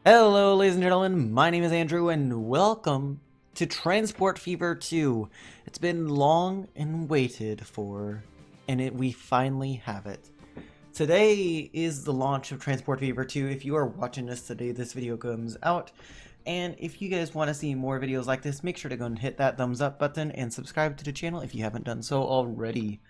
Hello, ladies and gentlemen, my name is Andrew, and welcome to Transport Fever 2. It's been long and waited for, and we finally have it. Today is the launch of Transport Fever 2. If you are watching this today, this video comes out. And if you guys want to see more videos like this, make sure to go and hit that thumbs up button and subscribe to the channel if you haven't done so already.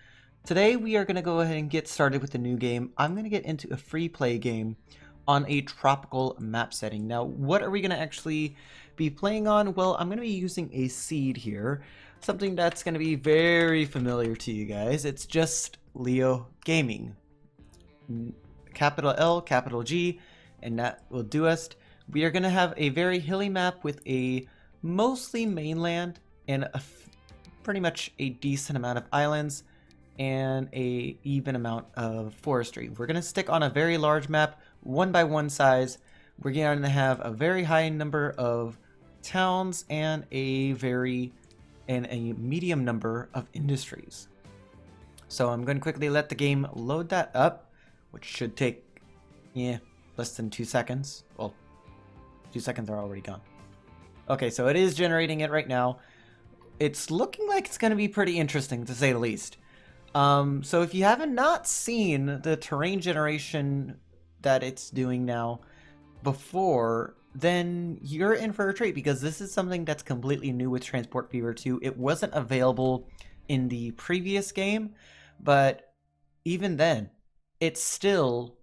Today we are going to go ahead and get started with the new game. I'm going to get into a free play game on a tropical map setting. Now, what are we going to actually be playing on? Well, I'm going to be using a seed here, something that's going to be very familiar to you guys. It's just Leo Gaming. Capital L, capital G, and that will do us. We are going to have a very hilly map with a mostly mainland and pretty much a decent amount of islands and a even amount of forestry. We're going to stick on a very large map, 1x1 size. We're going to have a very high number of towns and a medium number of industries. So I'm going to quickly let the game load that up, which should take less than 2 seconds. Well, 2 seconds are already gone. Okay, so it is generating it right now. It's looking like it's going to be pretty interesting, to say the least. So if you haven't not seen the terrain generation that it's doing now before, then you're in for a treat, because this is something that's completely new with Transport Fever 2. It wasn't available in the previous game, but even then, it's still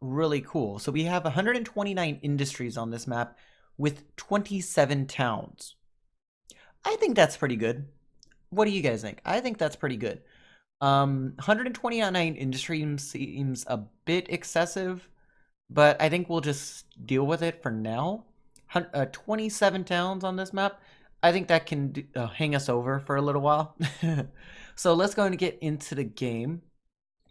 really cool. So we have 129 industries on this map with 27 towns. I think that's pretty good. What do you guys think? I think that's pretty good. 129 industries seems a bit excessive, but I think we'll just deal with it for now. 27 towns on this map. I think that can hang us over for a little while. So let's go and get into the game.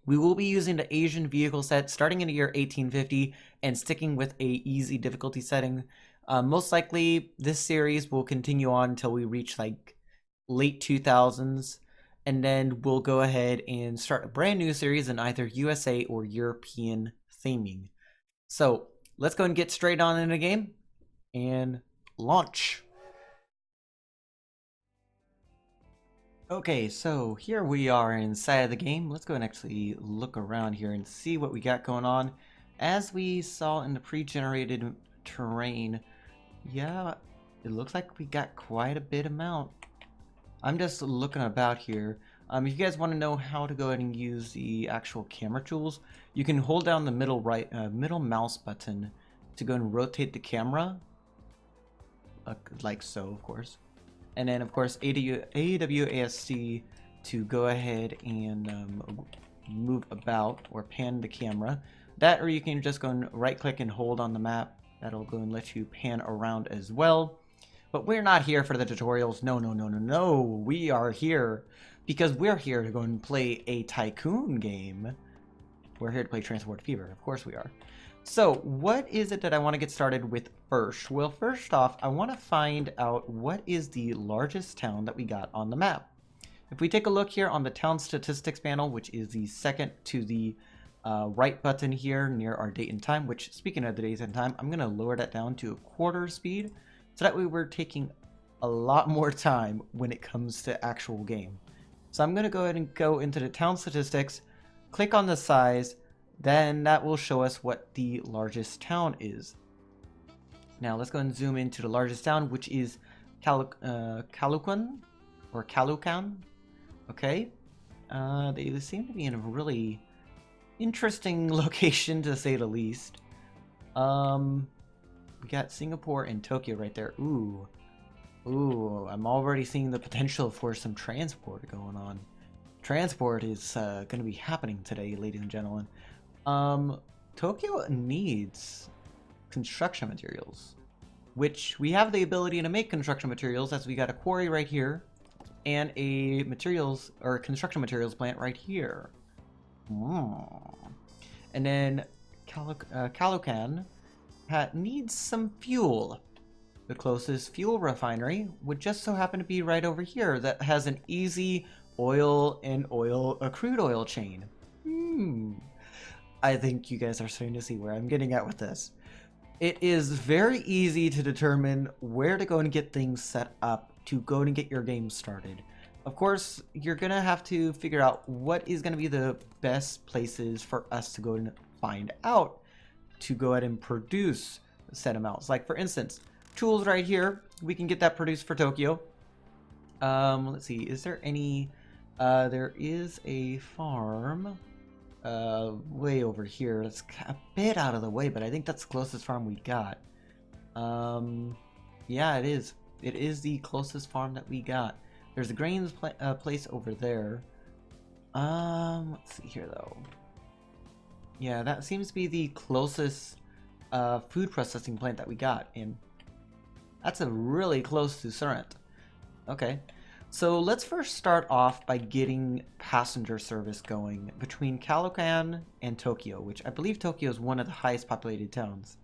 We will be using the Asian vehicle set starting in the year 1850 and sticking with a easy difficulty setting. Most likely this series will continue on until we reach like late 2000s. And then we'll go ahead and start a brand new series in either USA or European theming. So let's go and get straight on in the game and launch. Okay, so here we are inside of the game. Let's go and actually look around here and see what we got going on. As we saw in the pre-generated terrain, yeah, it looks like we got quite a bit amount. I'm just looking about here. If you guys want to know how to go ahead and use the actual camera tools, you can hold down the middle mouse button to go and rotate the camera, like so, of course. And then, of course, AWASD to go ahead and move about or pan the camera. That, or you can just go and right-click and hold on the map. That'll go and let you pan around as well. But we're not here for the tutorials. No, no, no, no, no. We are here because we're here to go and play a Tycoon game. We're here to play Transport Fever. Of course we are. So what is it that I want to get started with first? Well, first off, I want to find out what is the largest town that we got on the map. If we take a look here on the town statistics panel, which is the second to the right button here near our date and time, which, speaking of the date and time, I'm going to lower that down to 1/4 speed. So that way we're taking a lot more time when it comes to actual game. So I'm going to go ahead and go into the town statistics, click on the size, then that will show us what the largest town is. Now let's go and zoom into the largest town, which is Caloocan, or Caloocan. Okay. They seem to be in a really interesting location, to say the least. We got Singapore and Tokyo right there. Ooh, I'm already seeing the potential for some transport going on. Transport is going to be happening today, ladies and gentlemen. Tokyo needs construction materials, which we have the ability to make construction materials, as we got a quarry right here and a construction materials plant right here. And then Caloocan needs some fuel. The closest fuel refinery would just so happen to be right over here, that has an easy crude oil chain. I think you guys are starting to see where I'm getting at with this. It is very easy to determine where to go and get things set up to go and get your game started. Of course, you're going to have to figure out what is going to be the best places for us to go and find out to go ahead and produce set amounts. Like for instance, tools right here, we can get that produced for Tokyo. Let's see, is there any, there is a farm way over here. It's a bit out of the way, but I think that's the closest farm we got. Yeah, it is. It is the closest farm that we got. There's a grains place over there. Let's see here though. Yeah, that seems to be the closest food processing plant that we got, and that's a really close to Surrent. Okay, so let's first start off by getting passenger service going between Calocan and Tokyo, which I believe Tokyo is one of the highest populated towns.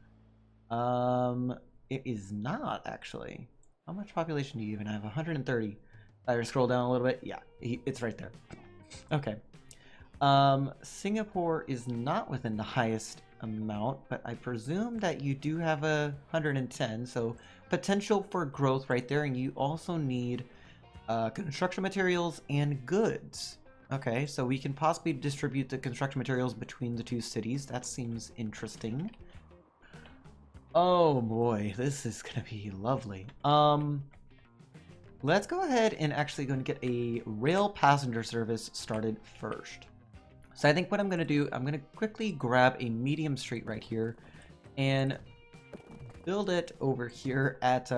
It is not actually. How much population do you even have? 130. I scroll down a little bit. Yeah, it's right there. Okay. Singapore is not within the highest amount, but I presume that you do have 110, so potential for growth right there, and you also need construction materials and goods. Okay, so we can possibly distribute the construction materials between the two cities. That seems interesting. Oh boy, this is gonna be lovely. Let's go ahead and actually go and get a rail passenger service started first. So I think what I'm going to do, I'm going to quickly grab a medium street right here and build it over here at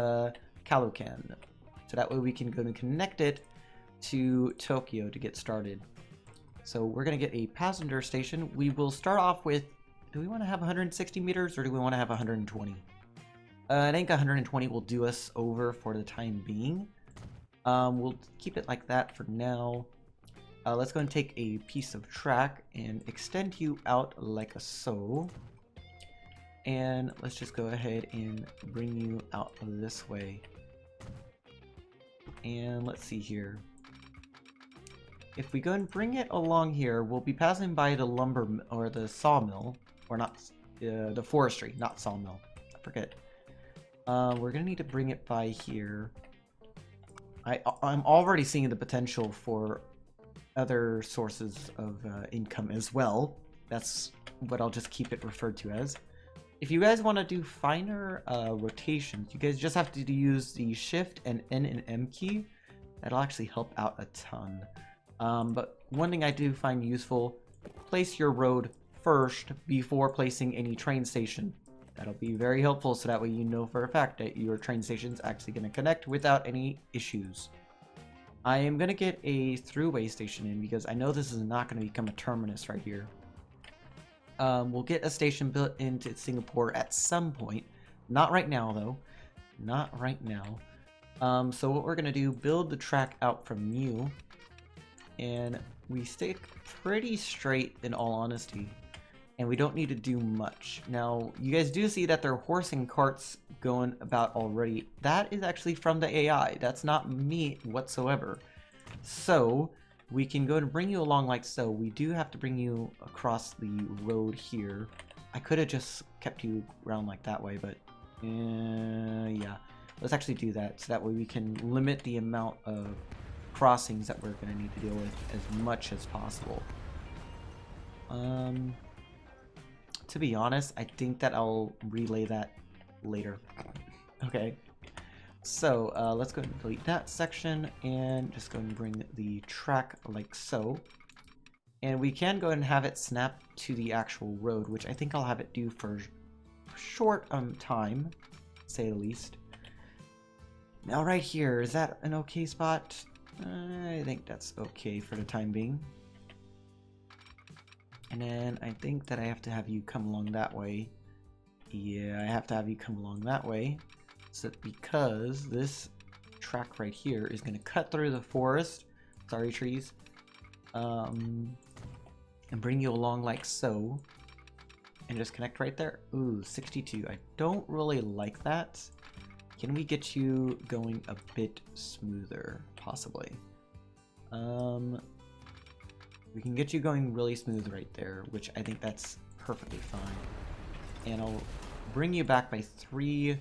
Calocan. So that way we can go and connect it to Tokyo to get started. So we're going to get a passenger station. We will start off with, do we want to have 160 meters or do we want to have 120? I think 120 will do us over for the time being. We'll keep it like that for now. Let's go and take a piece of track and extend you out like so. And let's just go ahead and bring you out this way. And let's see here. If we go and bring it along here, we'll be passing by the lumber or the sawmill, or not the forestry, not sawmill. I forget. We're gonna need to bring it by here. I'm already seeing the potential for other sources of income as well. That's what I'll just keep it referred to as. If you guys want to do finer rotations, you guys just have to use the Shift and N and M key. That'll actually help out a ton. But one thing I do find useful, place your road first before placing any train station. That'll be very helpful, so that way you know for a fact that your train station's actually going to connect without any issues. I am going to get a throughway station in because I know this is not going to become a terminus right here. We'll get a station built into Singapore at some point. Not right now, though. Not right now. So what we're going to do, build the track out from you. And we stick pretty straight, in all honesty. And we don't need to do much. Now, you guys do see that there are horse and carts going about already. That is actually from the AI. That's not me whatsoever. So, we can go and bring you along like so. We do have to bring you across the road here. I could have just kept you around like that way, but yeah. Let's actually do that, so that way we can limit the amount of crossings that we're going to need to deal with as much as possible. To be honest, I think that I'll relay that later. Okay. So, let's go ahead and delete that section and just go and bring the track like so. And we can go ahead and have it snap to the actual road, which I think I'll have it do for short time, to say the least. Now right here, is that an okay spot? I think that's okay for the time being. And then I think that I have to have you come along that way. Yeah, I have to have you come along that way. So because this track right here is going to cut through the forest, sorry trees, and bring you along like so. And just connect right there. Ooh, 62. I don't really like that. Can we get you going a bit smoother, possibly? We can get you going really smooth right there, which I think that's perfectly fine. And I'll bring you back by 3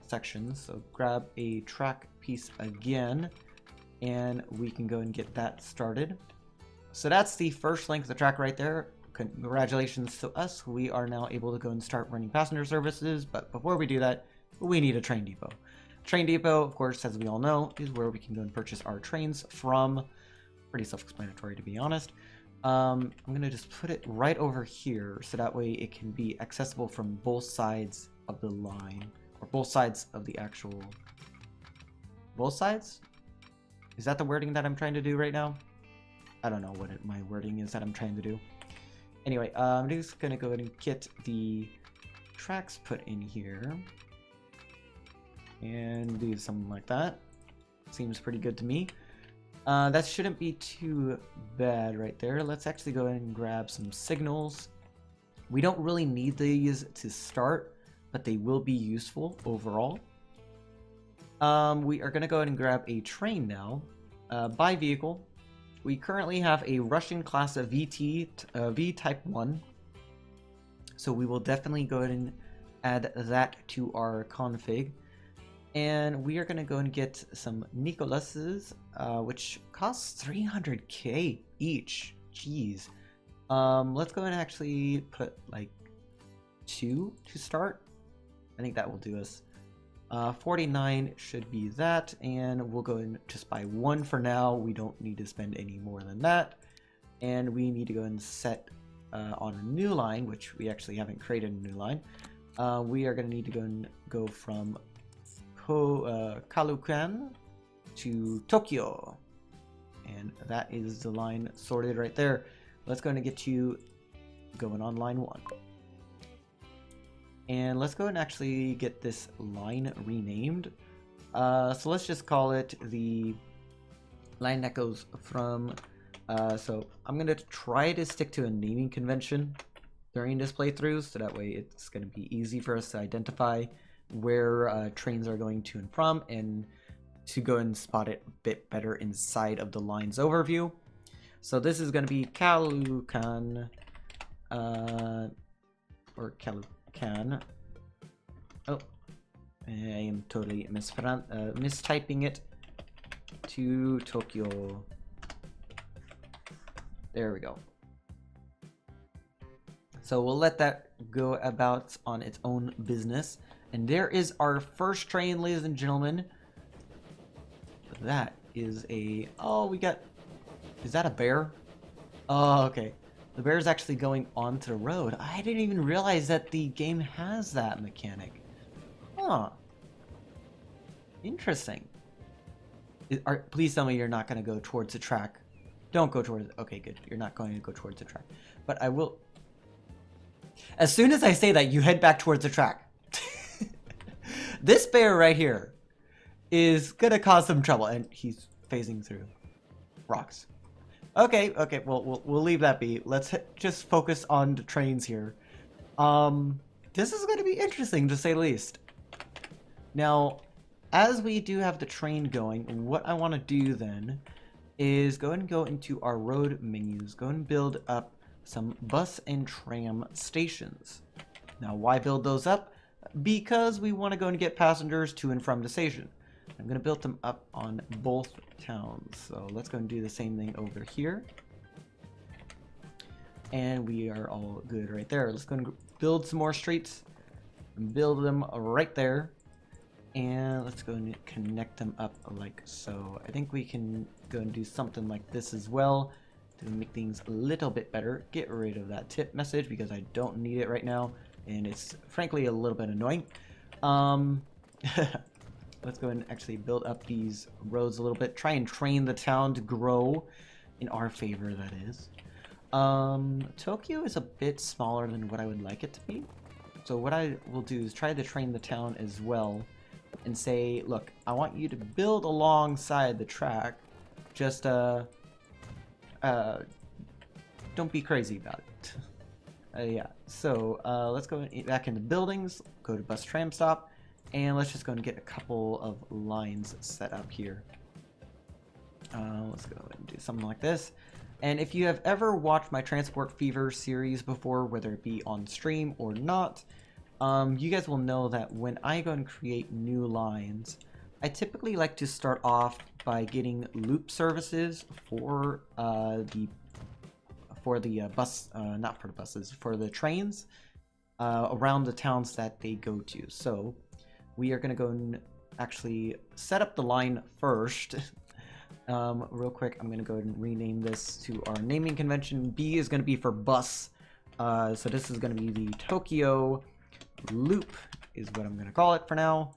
sections. So grab a track piece again, and we can go and get that started. So that's the first length of the track right there. Congratulations to us. We are now able to go and start running passenger services, but before we do that, we need a train depot. Train depot, of course, as we all know, is where we can go and purchase our trains from. Pretty self-explanatory, to be honest. I'm going to just put it right over here, so that way it can be accessible from both sides of the line, or both sides of the actual... Both sides? Is that the wording that I'm trying to do right now? I don't know what my wording is that I'm trying to do. Anyway, I'm just going to go ahead and get the tracks put in here. And do something like that. Seems pretty good to me. That shouldn't be too bad right there. Let's actually go ahead and grab some signals. We don't really need these to start, but they will be useful overall. We are going to go ahead and grab a train now. By vehicle, we currently have a Russian class of V Type 1. So we will definitely go ahead and add that to our config. And we are going to go and get some Nicolases, which costs 300k each. Jeez. Let's go and actually put like 2 to start. I think that will do us. 49 should be that, and we'll go and just buy 1 for now. We don't need to spend any more than that. And we need to go and set on a new line, which we actually haven't created a new line. We are going to need to go from Kalukan to Tokyo, and that is the line sorted right there. Let's go and get you going on line 1, and let's go and actually get this line renamed. So let's just call it the line that goes from so I'm gonna try to stick to a naming convention during this playthrough, so that way it's going to be easy for us to identify where trains are going to and from, and to go and spot it a bit better inside of the line's overview. So this is going to be Kalukan, or Kalukan. Oh, I am totally mistyping it. To Tokyo. There we go. So we'll let that go about on its own business. And there is our first train, ladies and gentlemen. That is a... Oh, we got... Is that a bear? Oh, okay. The bear is actually going onto the road. I didn't even realize that the game has that mechanic. Huh. Interesting. Please tell me you're not going to go towards the track. Don't go towards... Okay, good. You're not going to go towards the track. But I will... As soon as I say that, you head back towards the track. This bear right here is gonna cause some trouble, and he's phasing through rocks. Okay, well, we'll leave that be. Let's just focus on the trains here. This is gonna be interesting, to say the least. Now, as we do have the train going, what I want to do then is go and go into our road menus, go and build up some bus and tram stations. Now, why build those up? Because we want to go and get passengers to and from the station. I'm going to build them up on both towns. So let's go and do the same thing over here. And we are all good right there. Let's go and build some more streets. And build them right there. And let's go and connect them up like so. I think we can go and do something like this as well to make things a little bit better. Get rid of that tip message because I don't need it right now. And it's frankly a little bit annoying. Let's go and actually build up these roads a little bit. Try and train the town to grow in our favor, that is. Tokyo is a bit smaller than what I would like it to be. So what I will do is try to train the town as well and say, look, I want you to build alongside the track. Just, don't be crazy about it. Yeah, so let's go back into buildings, go to bus tram stop, and let's just go and get a couple of lines set up here. Let's go and do something like this. And if you have ever watched my Transport Fever series before, whether it be on stream or not, you guys will know that when I go and create new lines, I typically like to start off by getting loop services for the bus, not for the buses, for the trains around the towns that they go to. So we are going to go and actually set up the line first. Real quick, I'm going to go ahead and rename this to our naming convention. B is going to be for bus. So this is going to be the Tokyo Loop is what I'm going to call it for now.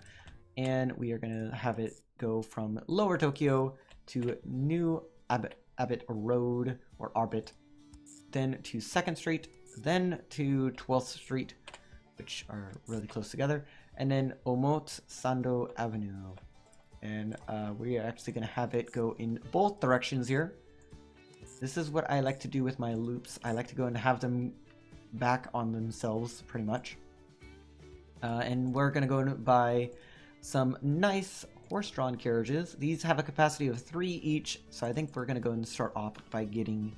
And we are going to have it go from Lower Tokyo to New Abbot Road, or Arbit, then to 2nd Street, then to 12th Street, which are really close together, and then Omot Sando Avenue. And we are actually going to have it go in both directions here. This is what I like to do with my loops. I like to go and have them back on themselves, pretty much. And we're going to go and buy some nice horse-drawn carriages. These have a capacity of 3 each, so I think we're going to go and start off by getting...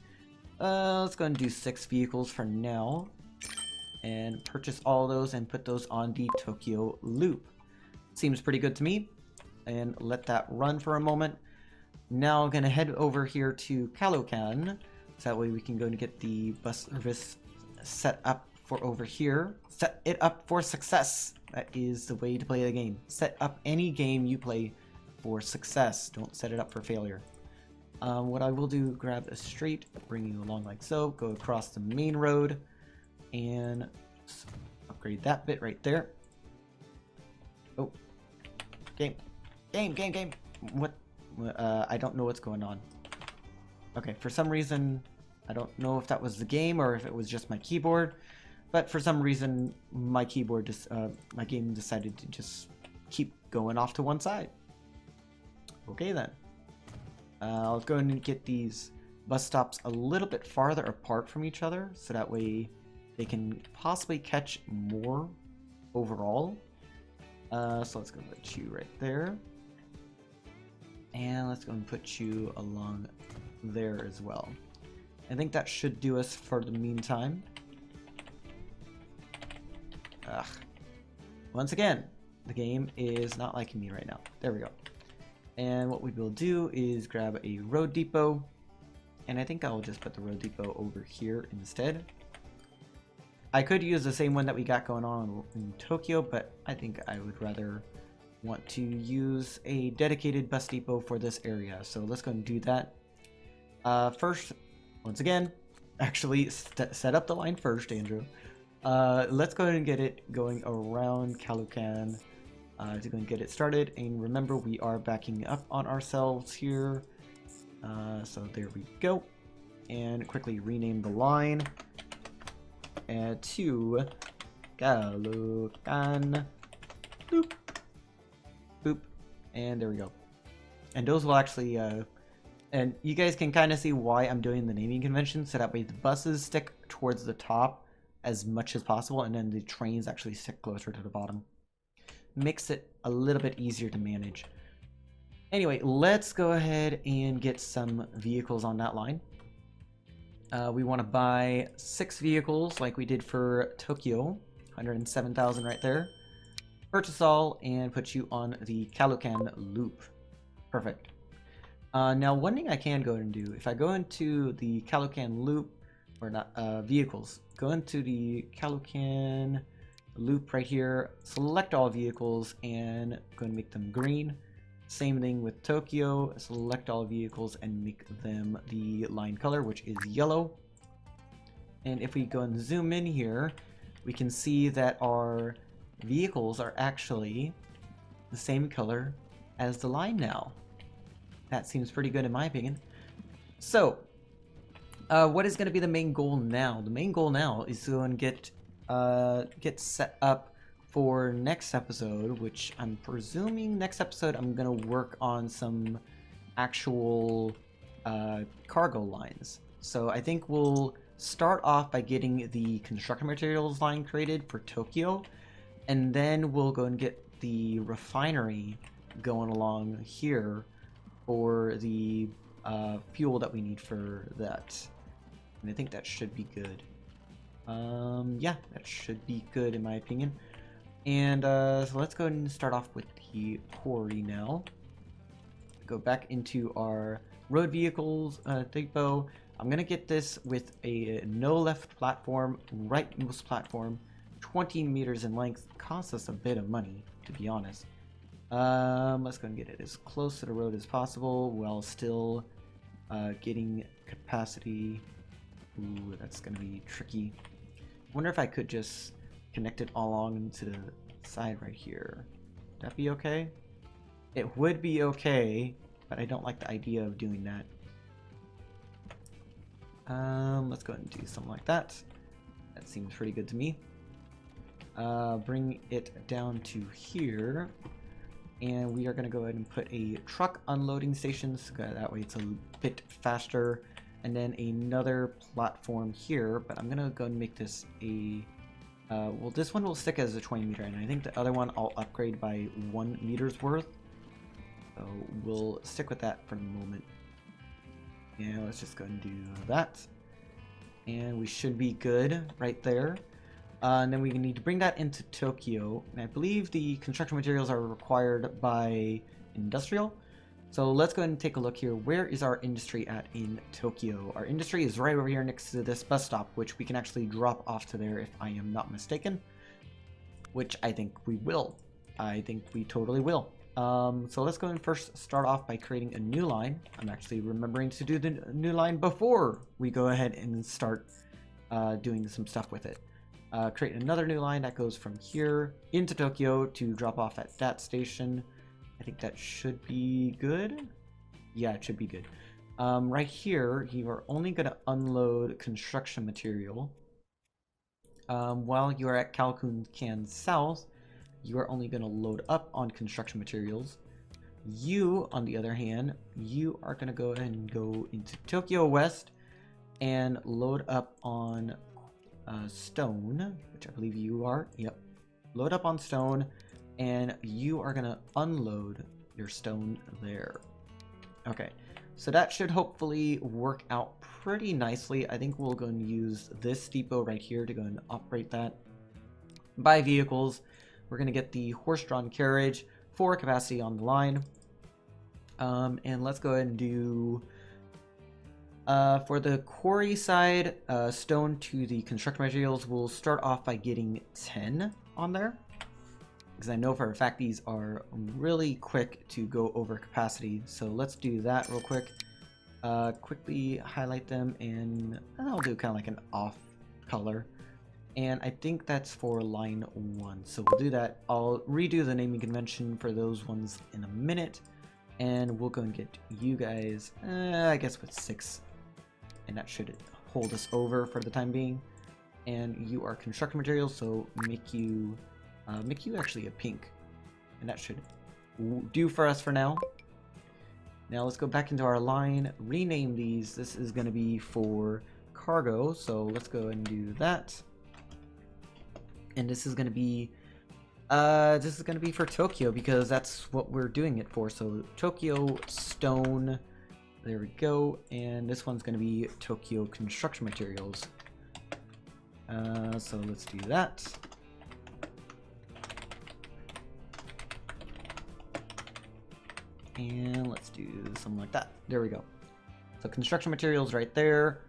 let's go and do 6 vehicles for now. And purchase all those and put those on the Tokyo Loop. Seems pretty good to me. And let that run for a moment. Now I'm going to head over here to Calocan, so that way we can go and get the bus service set up for over here. Set it up for success. That is the way to play the game. Set up any game you play for success. Don't set it up for failure. What I will do, grab a street, bring you along like so, go across the main road, and upgrade that bit right there. Oh, game. What? I don't know what's going on. Okay, for some reason, I don't know if that was the game or if it was just my keyboard, but for some reason, my keyboard just, my game decided to just keep going off to one side. Okay then. I'll go and get these bus stops a little bit farther apart from each other, so that way they can possibly catch more overall. So let's go put you right there. And let's go and put you along there as well. I think that should do us for the meantime. Ugh. Once again, the game is not liking me right now. There we go. And what we will do is grab a road depot. And I think I'll just put the road depot over here instead. I could use the same one that we got going on in Tokyo, but I think I would rather want to use a dedicated bus depot for this area. So let's go and do that. First, once again, actually set up the line first, Andrew. Let's go ahead and get it going around Calocan to go and get it started. And remember, we are backing up on ourselves here. So there we go. And quickly rename the line to Calocan Loop. Boop. And there we go. And those will actually, and you guys can kind of see why I'm doing the naming convention, so that way the buses stick towards the top as much as possible, and then the trains actually stick closer to the bottom. Makes it a little bit easier to manage. Anyway, let's go ahead and get some vehicles on that line. We want to buy 6 vehicles like we did for Tokyo. 107,000 right there. Purchase all and put you on the Calocan Loop. Perfect. Now, one thing I can go and do, if I go into the Calocan Loop, or not, vehicles, go into the Calocan Loop right here, select all vehicles, and go and make them green. Same thing with Tokyo, select all vehicles and make them the line color, which is yellow. And if we go and zoom in here, we can see that our vehicles are actually the same color as the line now. That seems pretty good in my opinion. So, what is going to be the main goal now? The main goal now is to go and get set up for next episode, which I'm presuming next episode I'm going to work on some actual cargo lines. So I think we'll start off by getting the construction materials line created for Tokyo, and then we'll go and get the refinery going along here for the fuel that we need for that. And I think that should be good. Yeah, that should be good in my opinion. And so let's go ahead and start off with the quarry now. Go back into our road vehicles depot. I'm gonna get this with a no left platform, rightmost platform, 20 meters in length. Costs us a bit of money, to be honest. Let's go and get it as close to the road as possible while still getting capacity. Ooh, that's gonna be tricky. Wonder if I could just connect it all along to the side right here. Would that be okay? It would be okay, but I don't like the idea of doing that. Let's go ahead and do something like that. That seems pretty good to me. Bring it down to here. And we are going to go ahead and put a truck unloading station, so that way it's a bit faster. And then another platform here, but I'm going to go and make this a... well, this one will stick as a 20 meter, and I think the other one I'll upgrade by 1 meter's worth. So we'll stick with that for the moment. Yeah, let's just go and do that. And we should be good right there. And then we need to bring that into Tokyo. And I believe the construction materials are required by industrial. So let's go ahead and take a look here. Where is our industry at in Tokyo? Our industry is right over here next to this bus stop, which we can actually drop off to there if I am not mistaken. Which I think we will. I think we totally will. So let's go and first start off by creating a new line. I'm actually remembering to do the new line before we go ahead and start doing some stuff with it. Create another new line that goes from here into Tokyo to drop off at that station. I think that should be good. Yeah, it should be good. Right here, you are only going to unload construction material. While you are at Calhoun South, you are only going to load up on construction materials. You, on the other hand, you are going to go ahead and go into Tokyo West and load up on stone, which I believe you are. Yep. Load up on stone, and you are going to unload your stone there. Okay, so that should hopefully work out pretty nicely. I think we'll go and use this depot right here to go and operate that. Buy vehicles. We're going to get the horse-drawn carriage for capacity on the line. And let's go ahead and do... for the quarry side, stone to the construction materials, we'll start off by getting 10 on there. Because I know for a fact these are really quick to go over capacity. So let's do that real quick. Quickly highlight them, and I'll do kind of like an off color. And I think that's for line 1. So we'll do that. I'll redo the naming convention for those ones in a minute. And we'll go and get you guys, I guess with 6. And that should hold us over for the time being. And you are construction materials, so make you actually a pink. And that should do for us for now. Now let's go back into our line, rename these. This is going to be for cargo, so let's go and do that. And this is going to be for Tokyo, because that's what we're doing it for. So Tokyo stone, there we go. And this one's going to be Tokyo construction materials. So let's do that. And let's do something like that. There we go. So construction materials right there.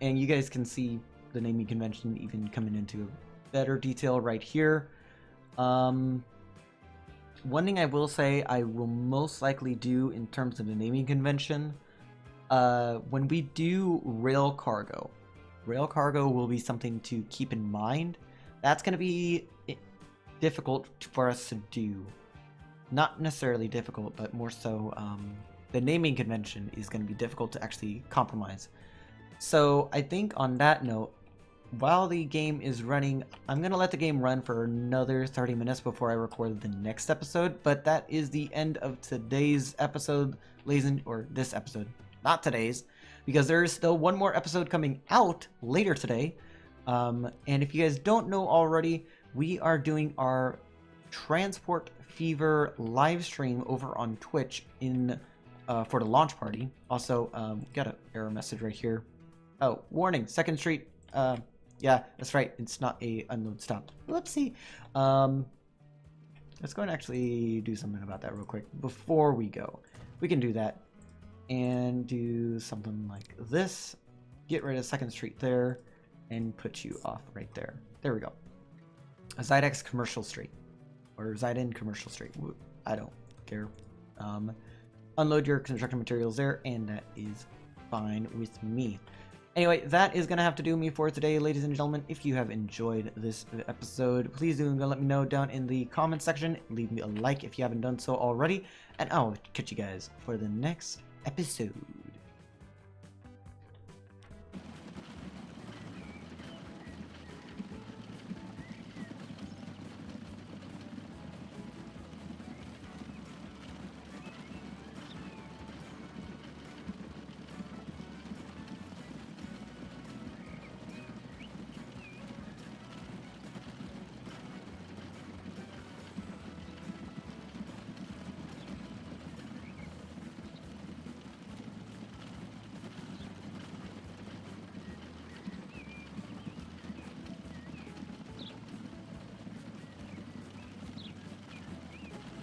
And you guys can see the naming convention even coming into better detail right here. One thing I will say I will most likely do in terms of the naming convention, when we do rail cargo will be something to keep in mind. That's going to be difficult for us to do. Not necessarily difficult, but more so the naming convention is going to be difficult to actually compromise. So I think on that note, while the game is running, I'm going to let the game run for another 30 minutes before I record the next episode. But that is the end of today's episode, or this episode, not today's, because there is still one more episode coming out later today. And if you guys don't know already, we are doing our Transport Fever live stream over on Twitch for the launch party. Also, got an error message right here. Oh, warning, 2nd Street. Yeah, that's right. It's not a unload stop. Whoopsie. Let's go and actually do something about that real quick before we go. We can do that and do something like this. Get rid of 2nd Street there and put you off right there. There we go. Zydex Commercial Street. Or Zyden Commercial Street. I don't care. Unload your construction materials there, and that is fine with me. Anyway, that is going to have to do me for today, ladies and gentlemen. If you have enjoyed this episode, please do let me know down in the comment section. Leave me a like if you haven't done so already, and I'll catch you guys for the next episode.